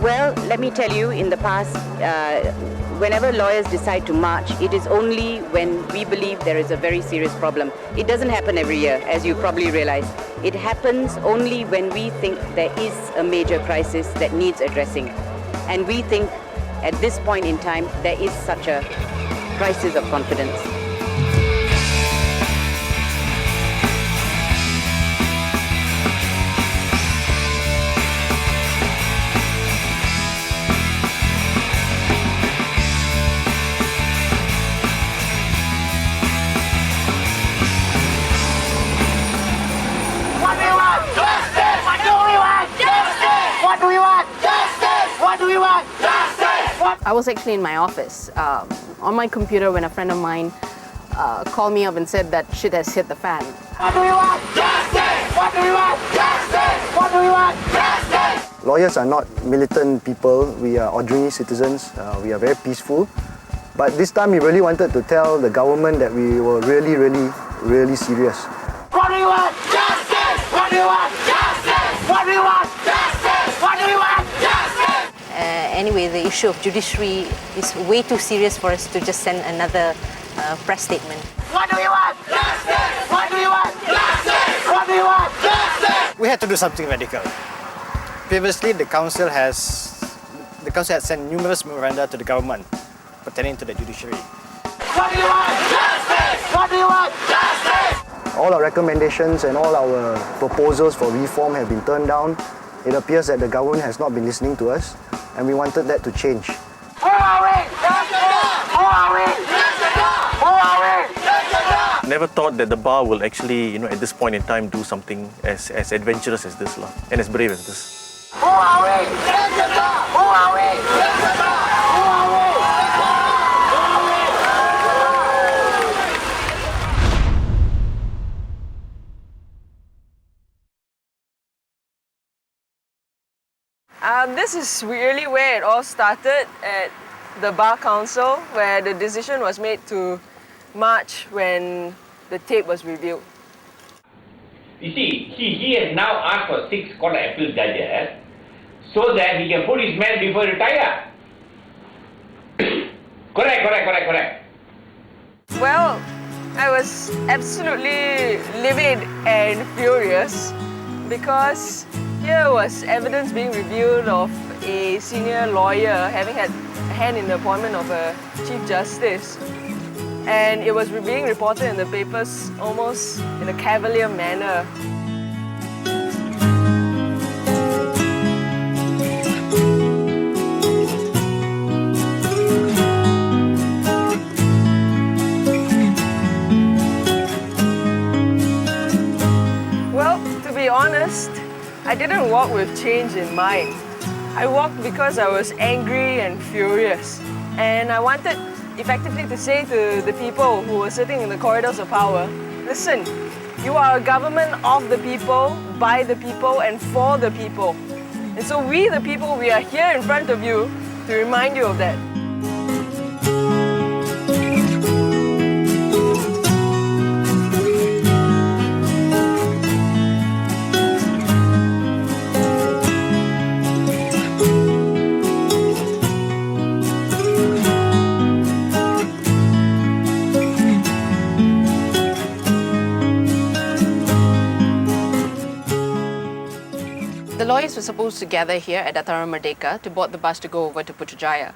Well, let me tell you, in the past, whenever lawyers decide to march, it is only when we believe there is a very serious problem. It doesn't happen every year, as you probably realize. It happens only when we think there is a major crisis that needs addressing. And we think at this point in time, there is such a crisis of confidence. I was actually in my office on my computer when a friend of mine called me up and said that shit has hit the fan. What do we want? Justice! What do we want? Justice! What do we want? Justice! Lawyers are not militant people. We are ordinary citizens. We are very peaceful. But this time we really wanted to tell the government that we were really serious. What do we want? Justice! What do we want? Justice! What do we want? Justice! What do we want? Justice! Anyway, the issue of judiciary is way too serious for us to just send another press statement. What do we want? Justice! What do we want? Justice! What do we want? Justice! We had to do something radical. Previously, the council had sent numerous memoranda to the government pertaining to the judiciary. What do you want? Justice! What do you want? Justice! All our recommendations and all our proposals for reform have been turned down. It appears that the government has not been listening to us, and we wanted that to change. Who are we? Who are we? Who are we? Never thought that the bar will actually, at this point in time, do something as adventurous as this and as brave as this. Who are we? Who are we? Who are we? This is really where it all started, at the Bar Council, where the decision was made to march when the tape was revealed. You see, he has now asked for 6 court of appeal judges so that he can put his man before retire. Correct. Well, I was absolutely livid and furious because here was evidence being revealed of a senior lawyer having had a hand in the appointment of a Chief Justice. And it was being reported in the papers almost in a cavalier manner. Well, to be honest, I didn't walk with change in mind. I walked because I was angry and furious. And I wanted effectively to say to the people who were sitting in the corridors of power, listen, you are a government of the people, by the people, and for the people. And so we, the people, we are here in front of you to remind you of that. The lawyers were supposed to gather here at Dataran Merdeka to board the bus to go over to Putrajaya.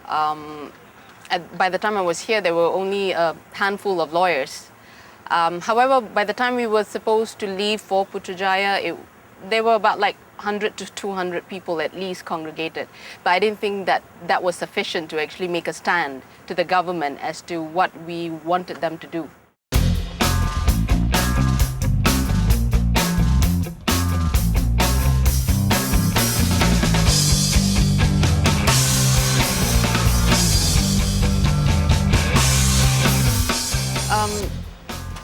By the time I was here, there were only a handful of lawyers. However, by the time we were supposed to leave for Putrajaya, there were about 100 to 200 people at least congregated. But I didn't think that that was sufficient to actually make a stand to the government as to what we wanted them to do.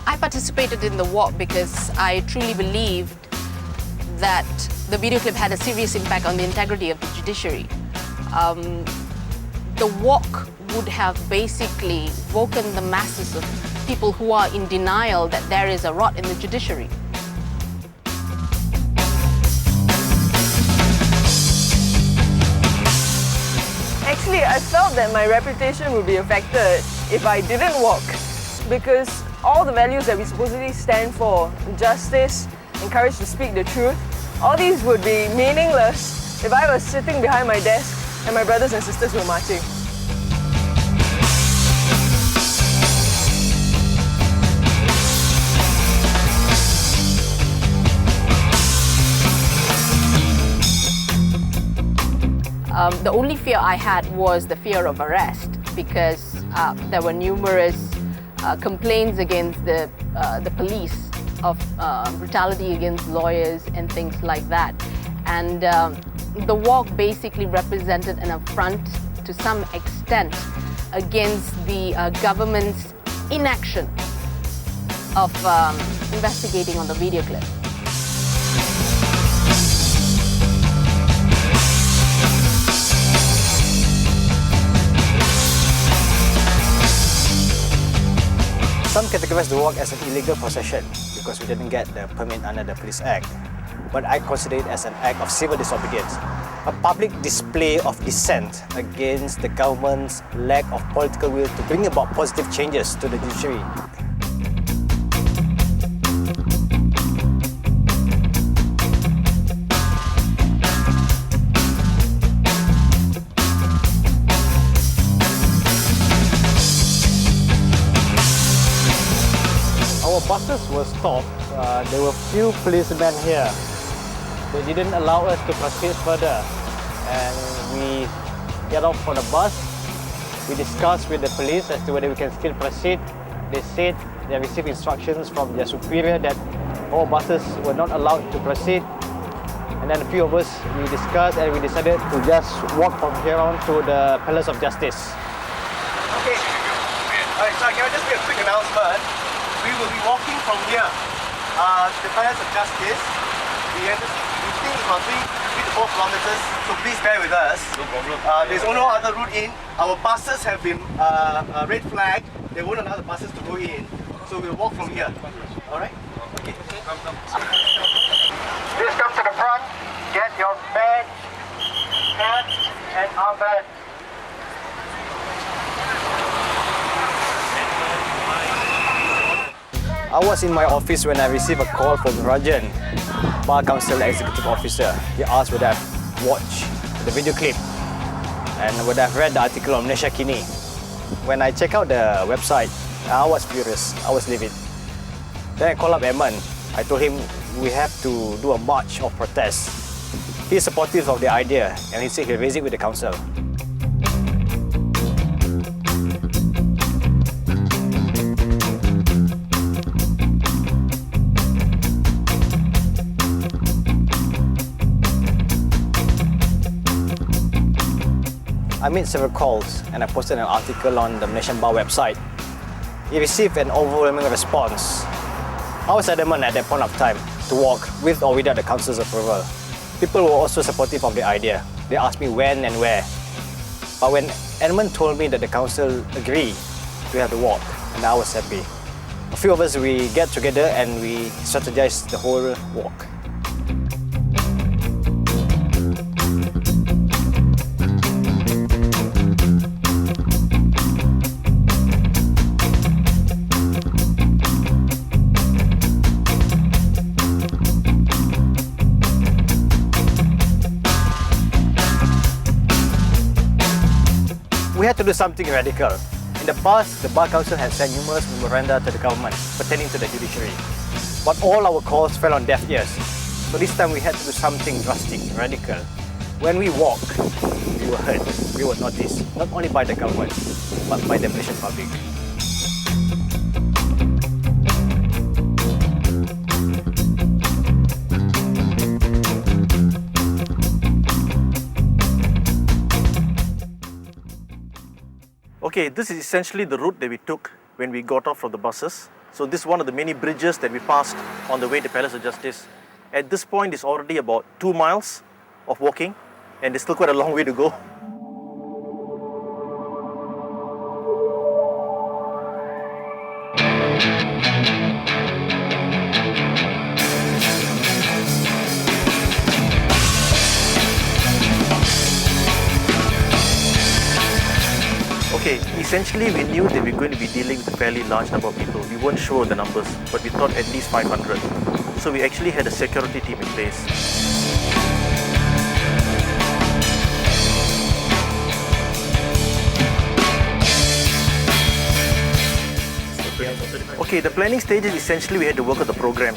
I participated in the walk because I truly believed that the video clip had a serious impact on the integrity of the judiciary. The walk would have basically woken the masses of people who are in denial that there is a rot in the judiciary. Honestly, I felt that my reputation would be affected if I didn't walk, because all the values that we supposedly stand for, justice, and courage to speak the truth, all these would be meaningless if I was sitting behind my desk and my brothers and sisters were marching. The only fear I had was the fear of arrest, because there were numerous complaints against the police of brutality against lawyers and things like that. And the walk basically represented an affront to some extent against the government's inaction of investigating on the video clip. Some categorize the walk as an illegal procession because we didn't get the permit under the Police Act. But I consider it as an act of civil disobedience, a public display of dissent against the government's lack of political will to bring about positive changes to the judiciary. Our buses were stopped. There were few policemen here. They didn't allow us to proceed further. And we get off from the bus. We discussed with the police as to whether we can still proceed. They said they received instructions from their superior that all buses were not allowed to proceed. And then a few of us, we discussed and we decided to just walk from here on to the Palace of Justice. Okay. Alright, so can I just make a quick announcement? We will be walking from here to the Palace of Justice. We think it's about 3 to 4 kilometers, so please bear with us. No problem. There's no other route in. Our buses have been red flagged. They won't allow the buses to go in, so we'll walk from here. Alright? Okay. Please come to the front. Get your badge, hat, and armband. I was in my office when I received a call from Rajan, Bar Council Executive Officer. He asked whether I've watched the video clip and whether I've read the article on Malaysia Kini. When I checked out the website, I was furious, I was livid. Then I called up Edmund. I told him we have to do a march of protest. He's supportive of the idea and he said he'll raise it with the council. I made several calls and I posted an article on the Malaysian Bar website. It received an overwhelming response. I was adamant at that point of time to walk with or without the council's approval. People were also supportive of the idea. They asked me when and where. But when Edmund told me that the council agreed to have the walk, and I was happy. A few of us, we get together and we strategized the whole walk. We had to do something radical. In the past, the Bar Council had sent numerous memoranda to the government pertaining to the judiciary. But all our calls fell on deaf ears. So this time we had to do something drastic, radical. When we walk, we were heard, we were noticed, not only by the government, but by the Malaysian public. Okay, this is essentially the route that we took when we got off from the buses. So this is one of the many bridges that we passed on the way to Palace of Justice. At this point, it's already about 2 miles of walking, and there's still quite a long way to go. Okay, essentially we knew that we were going to be dealing with a fairly large number of people. We weren't sure of the numbers, but we thought at least 500. So we actually had a security team in place. Okay, the planning stages, essentially we had to work out the program.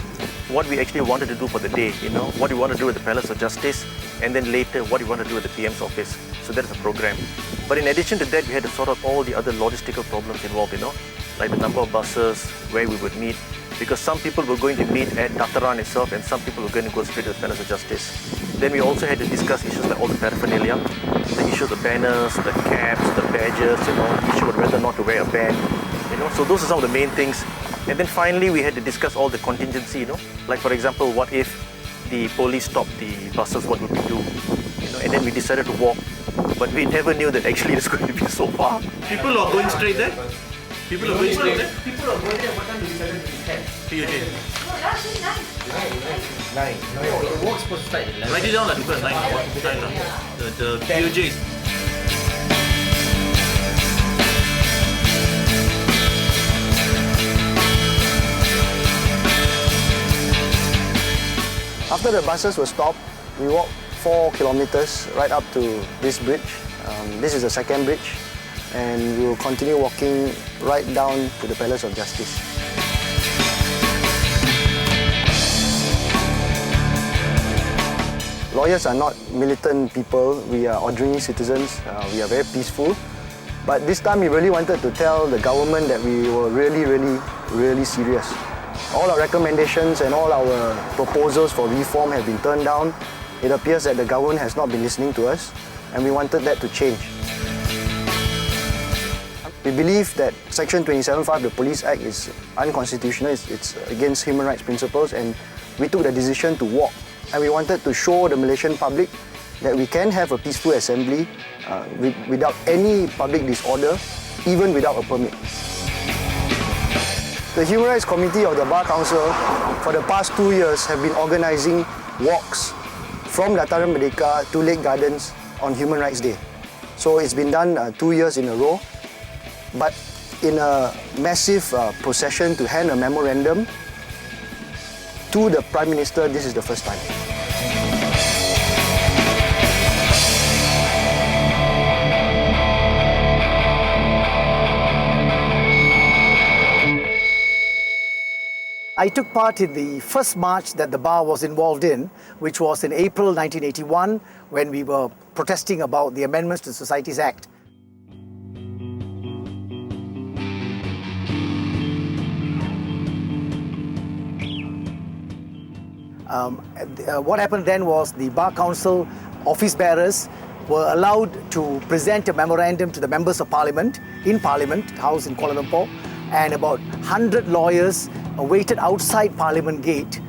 What we actually wanted to do for the day, what we want to do at the Palace of Justice, and then later what we want to do at the PM's office. So that's the program. But in addition to that, we had to sort out all the other logistical problems involved, like the number of buses, where we would meet, because some people were going to meet at Dataran itself and some people were going to go straight to the Palace of Justice. Then we also had to discuss issues like all the paraphernalia, the issue of the banners, the caps, the badges, the issue of whether or not to wear a band. So those are some of the main things. And then finally we had to discuss all the contingency, like for example, what if the police stopped the buses, what would we do? And then we decided to walk, but we never knew that actually it's going to be so far. People are going straight there? People are going straight there? People are going there, what time do you decided to be 10? POJ. No, last week 9. 9. No, the walk's supposed to start at 11. Write it down like because 9. The POJ is. After the buses were stopped, we walked 4 kilometers right up to this bridge. This is the second bridge, and we will continue walking right down to the Palace of Justice. Lawyers are not militant people, we are ordinary citizens, we are very peaceful. But this time we really wanted to tell the government that we were really serious. All our recommendations and all our proposals for reform have been turned down. It appears that the government has not been listening to us, and we wanted that to change. We believe that Section 27(5) of the Police Act is unconstitutional, it's against human rights principles, and we took the decision to walk. And we wanted to show the Malaysian public that we can have a peaceful assembly without any public disorder, even without a permit. The Human Rights Committee of the Bar Council for the past 2 years have been organising walks from Dataran Merdeka to Lake Gardens on Human Rights Day. So it's been done 2 years in a row, but in a massive procession to hand a memorandum to the Prime Minister, this is the first time. I took part in the first march that the bar was involved in, which was in April 1981, when we were protesting about the amendments to the Societies Act. What happened then was the Bar Council office bearers were allowed to present a memorandum to the members of Parliament in Parliament House in Kuala Lumpur, and about 100 lawyers waited outside Parliament Gate,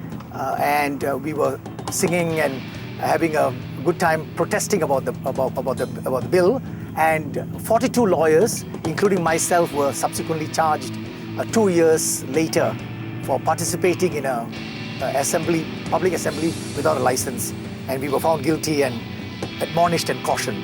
and we were singing and having a good time protesting about the bill. And 42 lawyers, including myself, were subsequently charged 2 years later for participating in a public assembly without a license, and we were found guilty and admonished and cautioned.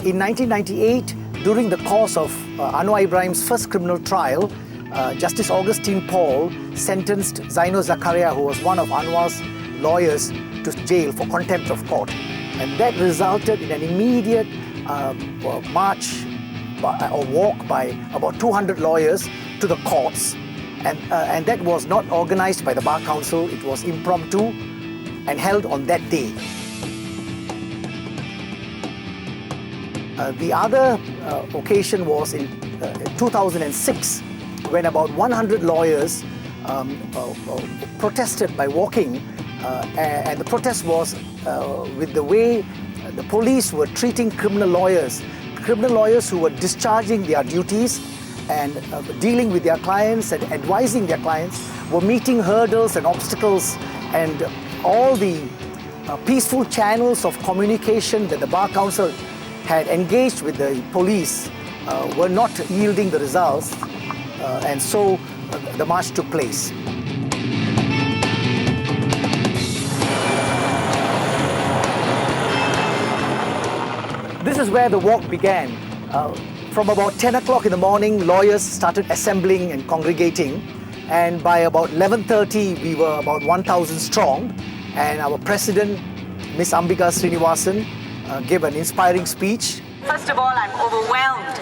In 1998, during the course of Anwar Ibrahim's first criminal trial, Justice Augustine Paul sentenced Zainul Zakaria, who was one of Anwar's lawyers, to jail for contempt of court. And that resulted in an immediate march or walk by about 200 lawyers to the courts. And that was not organized by the Bar Council, it was impromptu and held on that day. The other occasion was in 2006, when about 100 lawyers protested by walking, and the protest was with the way the police were treating criminal lawyers who were discharging their duties and dealing with their clients and advising their clients, were meeting hurdles and obstacles, and all the peaceful channels of communication that the Bar Council had engaged with the police were not yielding the results, and so the march took place. is where the walk began. From about 10 o'clock in the morning, lawyers started assembling and congregating. And by about 11:30, we were about 1,000 strong. And our president, Ms. Ambika Srinivasan, gave an inspiring speech. First of all, I'm overwhelmed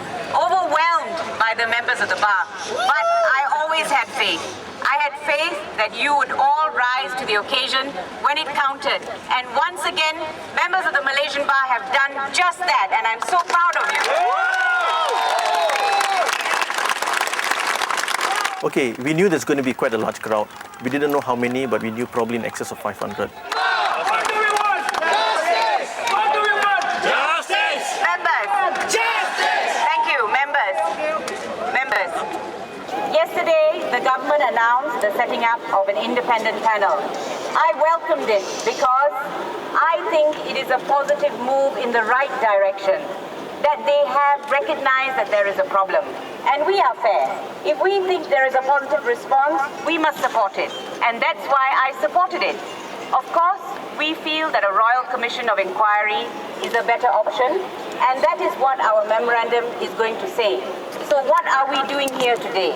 by the members of the bar. But I always had faith. I had faith that you would all rise to the occasion when it counted. And once again, members of the Malaysian Bar have done just that, and I'm so proud of you. Okay, we knew there's going to be quite a large crowd. We didn't know how many, but we knew probably in excess of 500. What do we want? Justice! What do we want? Justice! Members. Justice! Thank you, members. Members. Yesterday, the government announced the setting up of an independent panel. I welcomed it because I think it is a positive move in the right direction, that they have recognized that there is a problem. And we are fair. If we think there is a positive response, we must support it. And that's why I supported it. Of course, we feel that a Royal Commission of Inquiry is a better option, and that is what our memorandum is going to say. So what are we doing here today?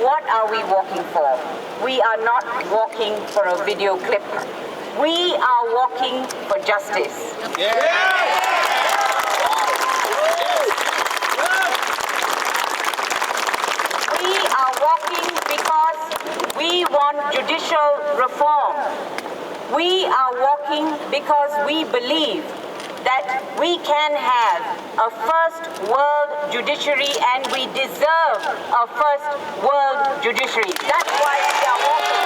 What are we walking for? We are not walking for a video clip. We are walking for justice. We are walking because we want judicial reform. We are walking because we believe that we can have a first world judiciary, and we deserve a first world judiciary. That's why we are walking.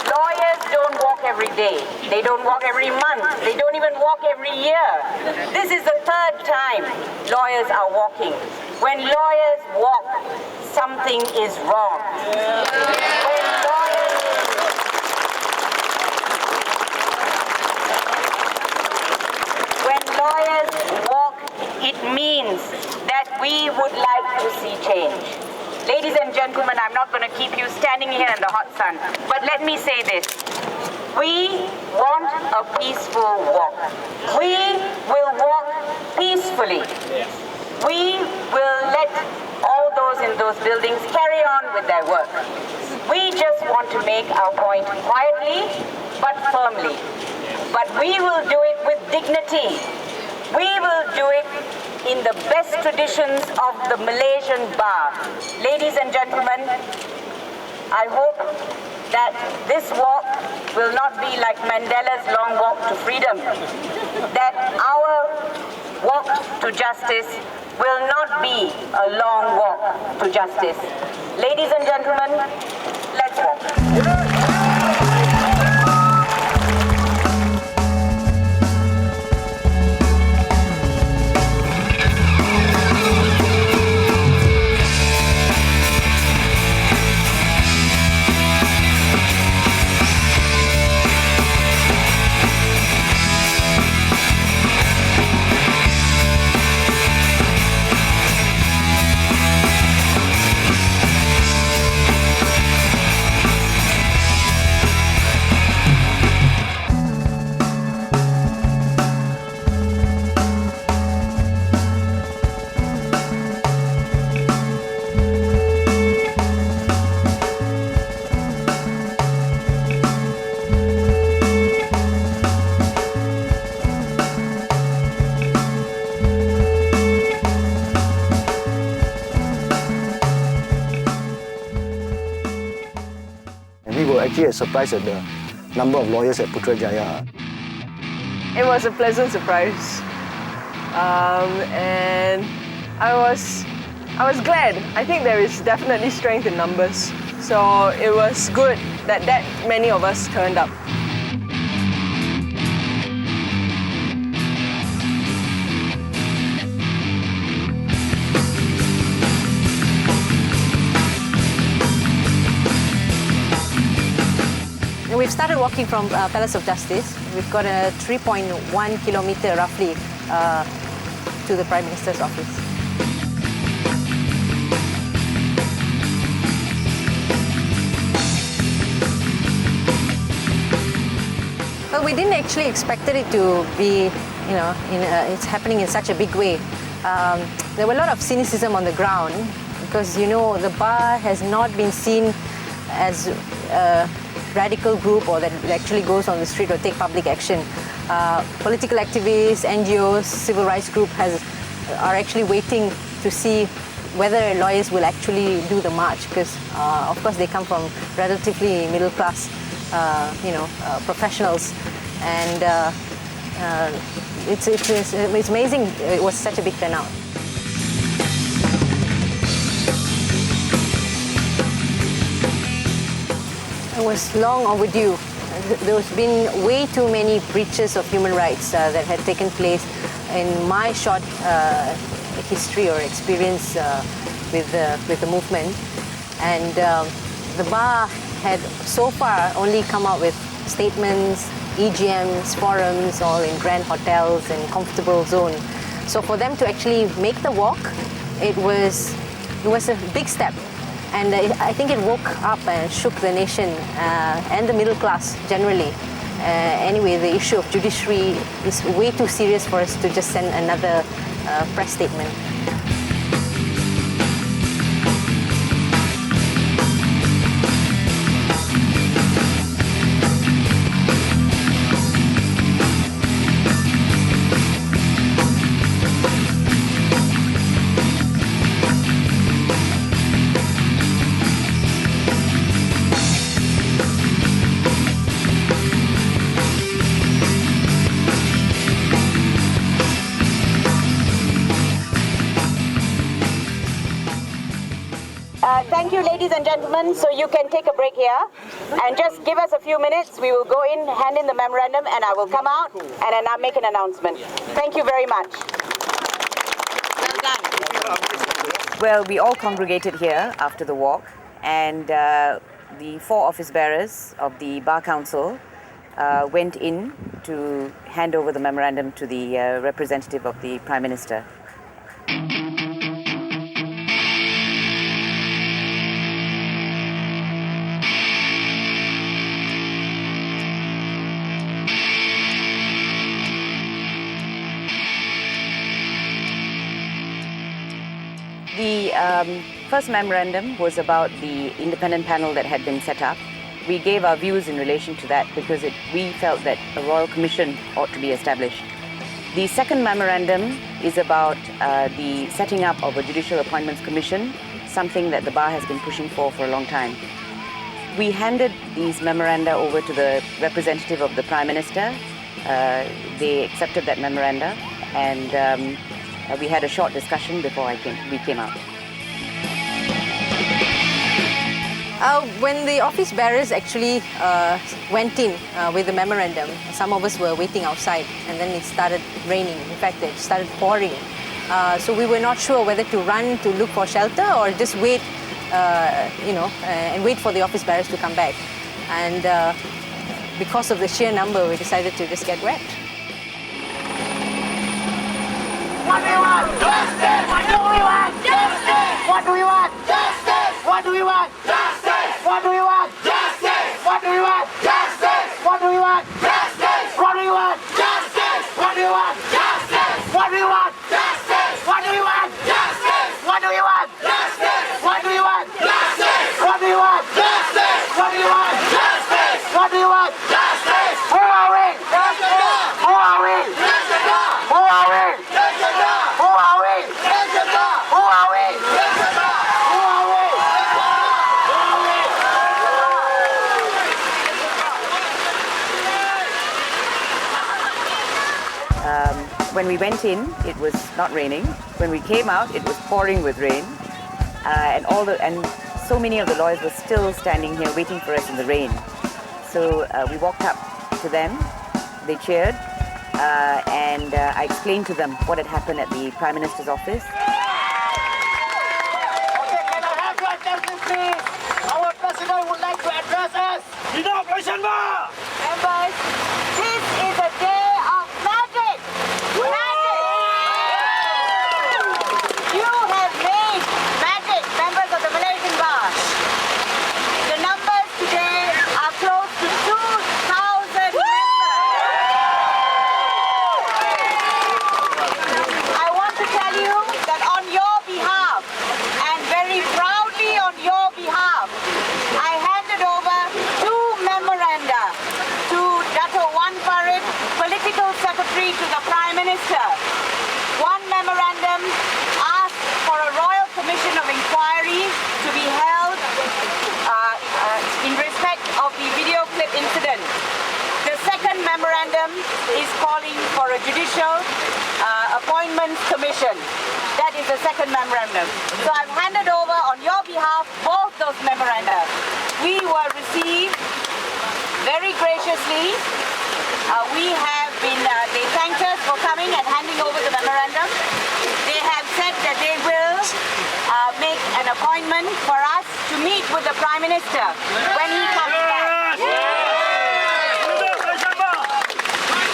Lawyers don't walk every day. They don't walk every month. They don't even walk every year. This is the third time lawyers are walking. When lawyers walk, something is wrong. When lawyers walk, it means that we would like to see change. Ladies and gentlemen, I'm not going to keep you standing here in the hot sun, but let me say this. We want a peaceful walk. We will walk peacefully. We will let all those in those buildings carry on with their work. We just want to make our point quietly but firmly. But we will do it with dignity. We will do it in the best traditions of the Malaysian Bar. Ladies and gentlemen, I hope that this walk will not be like Mandela's long walk to freedom, that our walk to justice will not be a long walk to justice. Ladies and gentlemen, let's walk. Actually surprised at the number of lawyers at Putrajaya. It was a pleasant surprise, and I was glad. I think there is definitely strength in numbers, so it was good that many of us turned up. We've started walking from Palace of Justice. We've got a 3.1 kilometer roughly to the Prime Minister's office. we didn't actually expect it to be, it's happening in such a big way. There were a lot of cynicism on the ground because, the bar has not been seen as a radical group or that actually goes on the street or take public action. Political activists, NGOs, civil rights group are actually waiting to see whether lawyers will actually do the march because, of course, they come from relatively middle class, professionals, and it's amazing. It was such a big turnout. It was long overdue. There's been way too many breaches of human rights that had taken place in my short history or experience with the movement, and the bar had so far only come out with statements, EGMs, forums, all in grand hotels and comfortable zone. So for them to actually make the walk, it was a big step. And I think it woke up and shook the nation and the middle class generally. Anyway, the issue of judiciary is way too serious for us to just send another press statement. Thank you, ladies and gentlemen. So you can take a break here and just give us a few minutes. We will go in, hand in the memorandum, and I will come out and then I'll make an announcement. Thank you very much. Well, we all congregated here after the walk, and the 4 office bearers of the Bar Council went in to hand over the memorandum to the representative of the Prime Minister. The first memorandum was about the independent panel that had been set up. We gave our views in relation to that because we felt that a royal commission ought to be established. The second memorandum is about the setting up of a judicial appointments commission, something that the bar has been pushing for a long time. We handed these memoranda over to the representative of the Prime Minister. They accepted that memoranda, and we had a short discussion before we came out. When the office bearers actually went in with the memorandum, some of us were waiting outside, and then it started raining. In fact, it started pouring. So we were not sure whether to run to look for shelter or just wait, and wait for the office bearers to come back. And because of the sheer number, we decided to just get wet. What do we want? Justice! What do we want? Justice! What do we want? Justice! What do we want? Justice! What do we want? Justice! What do we want? Justice! What do we want? Justice! What do we want? Justice! What do we want? Justice! What do we want? Justice! What do we want? Justice! What do we want? Justice! What do we want? Justice! What do we want? Justice! What do we want? Justice! What do we want? Justice! Who are we? Who are we? Who are we? Who are we? Who are we? Who are we? When we went in, it was not raining. When we came out, it was pouring with rain, and so many of the lawyers were still standing here waiting for us in the rain. So we walked up to them. They cheered. And I explained to them what had happened at the Prime Minister's office. Okay, can I have your attention, please? Our President would like to address us. Enough, Malaysian Bar! Members, this is a day of magic! Magic! You have made magic, members of the Malaysian Bar. The numbers today are close to 2,000 members. a judicial appointments commission. That is the second memorandum. So I've handed over on your behalf both those memoranda. We were received very graciously. They thanked us for coming and handing over the memorandum. They have said that they will make an appointment for us to meet with the Prime Minister when he comes back.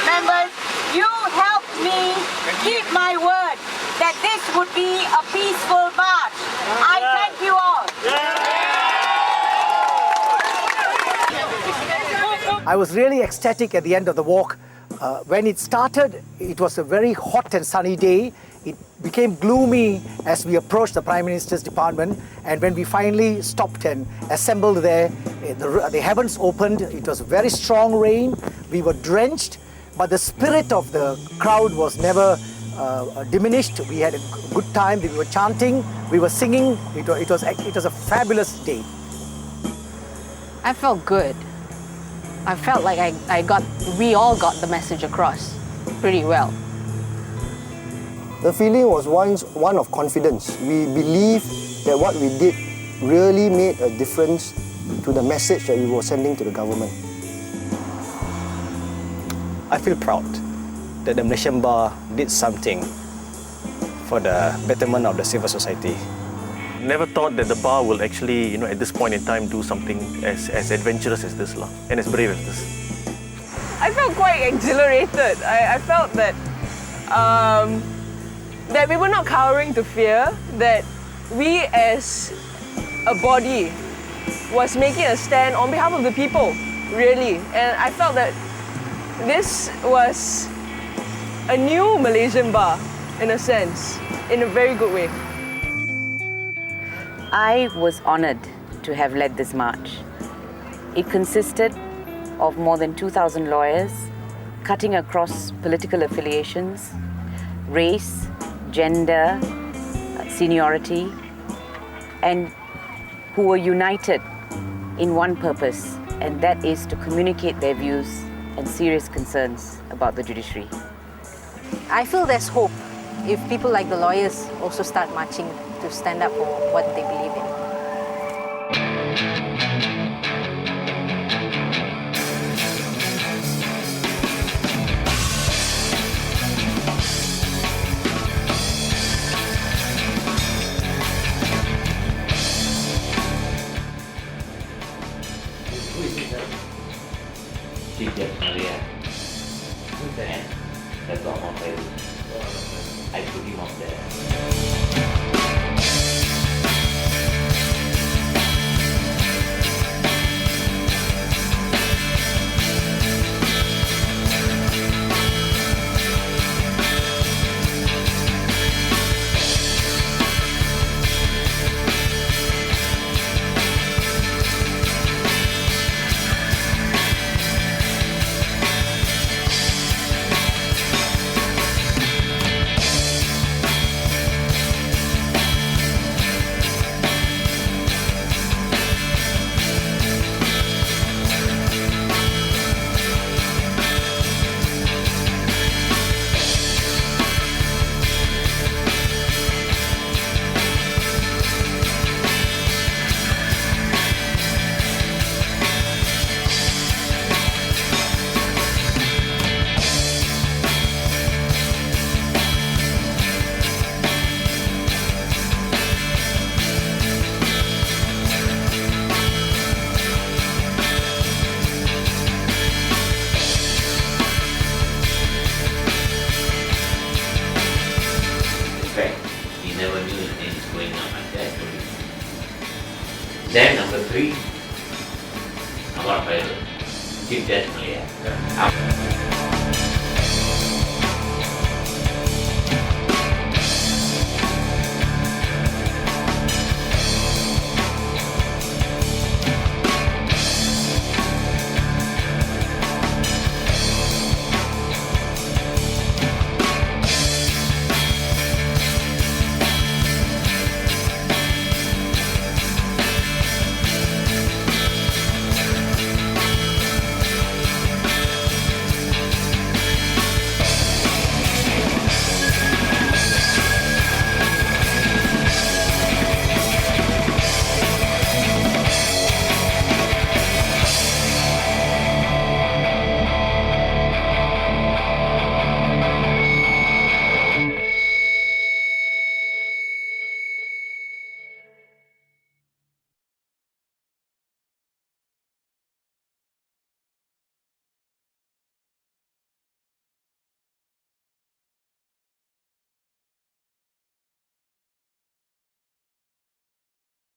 Members, you helped me keep my word that this would be a peaceful march. I thank you all. I was really ecstatic at the end of the walk. When it started, it was a very hot and sunny day. It became gloomy as we approached the Prime Minister's department, and when we finally stopped and assembled there, the heavens opened. It was very strong rain. We were drenched, but the spirit of the crowd was never diminished. We had a good time. We were chanting, we were singing. It was a fabulous day. I felt good. I felt like we all got the message across pretty well. The feeling was one of confidence. We believed that what we did really made a difference to the message that we were sending to the government. I feel proud that the Malaysian Bar did something for the betterment of the civil society. Never thought that the bar will actually, at this point in time, do something as adventurous as this and as brave as this. I felt quite exhilarated. I felt that that we were not cowering to fear, that we as a body was making a stand on behalf of the people, really. And I felt that this was a new Malaysian Bar, in a sense, in a very good way. I was honored to have led this march. It consisted of more than 2,000 lawyers cutting across political affiliations, race, gender, seniority, and who were united in one purpose, and that is to communicate their views and serious concerns about the judiciary. I feel there's hope if people like the lawyers also start marching to stand up for what they believe in. That's all my favorite. I put him up there. Then number 3, our favorite, Chief Justice Malaysia.